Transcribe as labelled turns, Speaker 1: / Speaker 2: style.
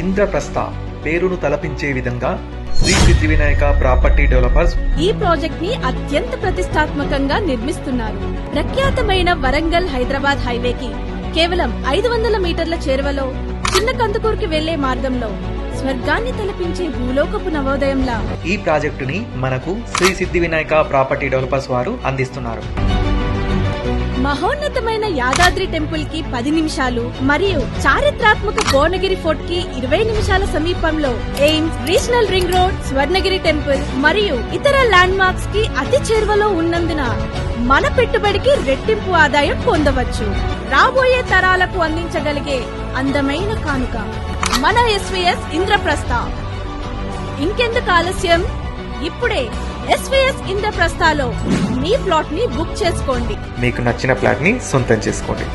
Speaker 1: ఇంద్రప్రస్థ పేరును తలపించే విధంగా శ్రీ సిద్ధి వినాయక ప్రాపర్టీ డెవలపర్స్
Speaker 2: ఈ ప్రాజెక్ట్ ని అత్యంత ప్రతిష్టాత్మకంగా నిర్మిస్తున్నారు. ప్రఖ్యాతమైన వరంగల్ హైదరాబాద్ హైవేకి కేవలం 500 మీటర్ల చేరువలో చిన్న కందుకూరుకి వెళ్లే మార్గంలో స్వర్గాన్ని తలపించే భూలోకపు నవోదయంలా
Speaker 1: ఈ ప్రాజెక్టుని మనకు శ్రీ సిద్ధి వినాయక ప్రాపర్టీ డెవలపర్స్ వారు అందిస్తున్నారు.
Speaker 2: మహోన్నతమైన యాదాద్రి టెంపుల్ కి 10 నిమిషాలు మరియు చారిత్రాత్మక భువనగిరి ఫోర్ట్ కి 20 నిమిషాల సమీపంలో AIIMS, regional ring road, Swarnagiri temple మరియు ఇతర ల్యాండ్ మార్క్స్ కి అతి చేరువలో ఉన్నందున మన పెట్టుబడికి రెట్టింపు ఆదాయం పొందవచ్చు. రాబోయే తరాలకు అందించగలిగే అందమైన కానుక మన ఎస్వీఎస్ ఇంద్రప్రస్థ. ఇంకెందుకు ఆలస్యం? ఇప్పుడే ఎస్వీఎస్ ఇంద్రప్రస్థలో మీ ప్లాట్ ని బుక్ చేసుకోండి.
Speaker 1: మీకు నచ్చిన ప్లాట్ ని సొంతం చేసుకోండి.